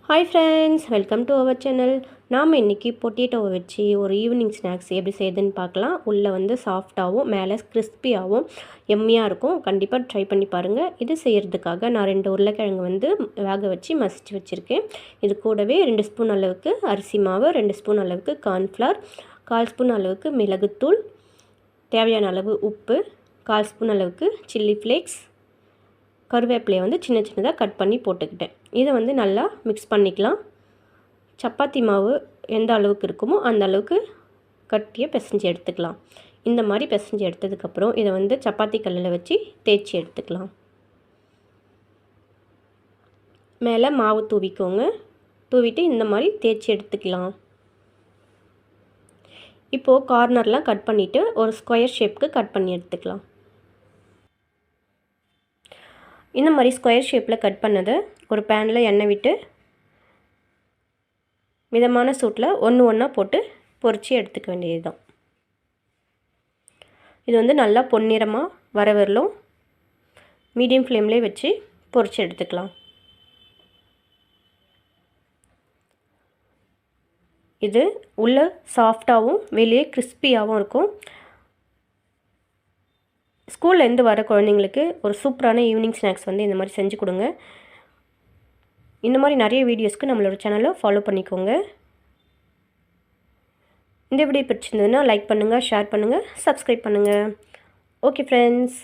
Hi friends, welcome to our channel. நாம் இன்னைக்கு பொட்டேட்டோவை வச்சு ஒரு ஈவினிங் ஸ்நாக்ஸ் எப்படி செய்யுதுன்னு பார்க்கலாம். உள்ளே வந்து சாஃப்டாகவும் மேலே கிறிஸ்பியாகவும் எம்மியாக இருக்கும். கண்டிப்பாக ட்ரை பண்ணி பாருங்கள். இது செய்கிறதுக்காக நான் 2 உருளைக்கிழங்கு வந்து வேக வச்சு மசிச்சு வச்சுருக்கேன். இது கூடவே 2 ஸ்பூன் அளவுக்கு அரிசி மாவு, 2 ஸ்பூன் அளவுக்கு கார்ன்ஃப்ளவர், 1/4 ஸ்பூன் அளவுக்கு மிளகுத்தூள், தேவையான அளவு உப்பு, 1/4 ஸ்பூன் அளவுக்கு சில்லி ஃப்ளேக்ஸ், கருவேப்பிலையை வந்து சின்ன சின்னதாக கட் பண்ணி போட்டுக்கிட்டேன். இதை வந்து நல்லா மிக்ஸ் பண்ணிக்கலாம். சப்பாத்தி மாவு எந்த அளவுக்கு இருக்குமோ அந்த அளவுக்கு கட்டியை பிசைஞ்சு எடுத்துக்கலாம். இந்த மாதிரி பிசைஞ்சு எடுத்ததுக்கப்புறம் இதை வந்து சப்பாத்தி கல்லில் வச்சு தேய்ச்சி எடுத்துக்கலாம். மேலே மாவு தூவிக்கோங்க. தூவிட்டு இந்த மாதிரி தேய்ச்சி எடுத்துக்கலாம். இப்போது கார்னர்லாம் கட் பண்ணிவிட்டு ஒரு ஸ்கொயர் ஷேப்புக்கு கட் பண்ணி எடுத்துக்கலாம். இந்த மாதிரி ஸ்கொயர் ஷேப்பில் கட் பண்ணதை ஒரு பேனில் எண்ணெய் விட்டு மிதமான சூட்டில் ஒன்று ஒன்றா போட்டு பொரித்து எடுத்துக்க வேண்டியது தான். இது வந்து நல்லா பொன்னிறமாக வர வரலும் மீடியம் ஃப்ளேம்லேயே வச்சு பொரித்து எடுத்துக்கலாம். இது உள்ளே சாஃப்டாகவும் வெளியே கிறிஸ்பியாகவும் இருக்கும். ஸ்கூல்லேருந்து வர குழந்தைங்களுக்கு ஒரு சூப்பரான ஈவினிங் ஸ்நாக்ஸ் வந்து இந்த மாதிரி செஞ்சு கொடுங்க. இந்த மாதிரி நிறைய வீடியோஸ்க்கு நம்மளோட சேனலை ஃபாலோ பண்ணிக்கோங்க. இந்த வீடியோ பிடிச்சிருந்ததுன்னா லைக் பண்ணுங்கள், ஷேர் பண்ணுங்கள், சப்ஸ்கிரைப் பண்ணுங்கள். Okay friends.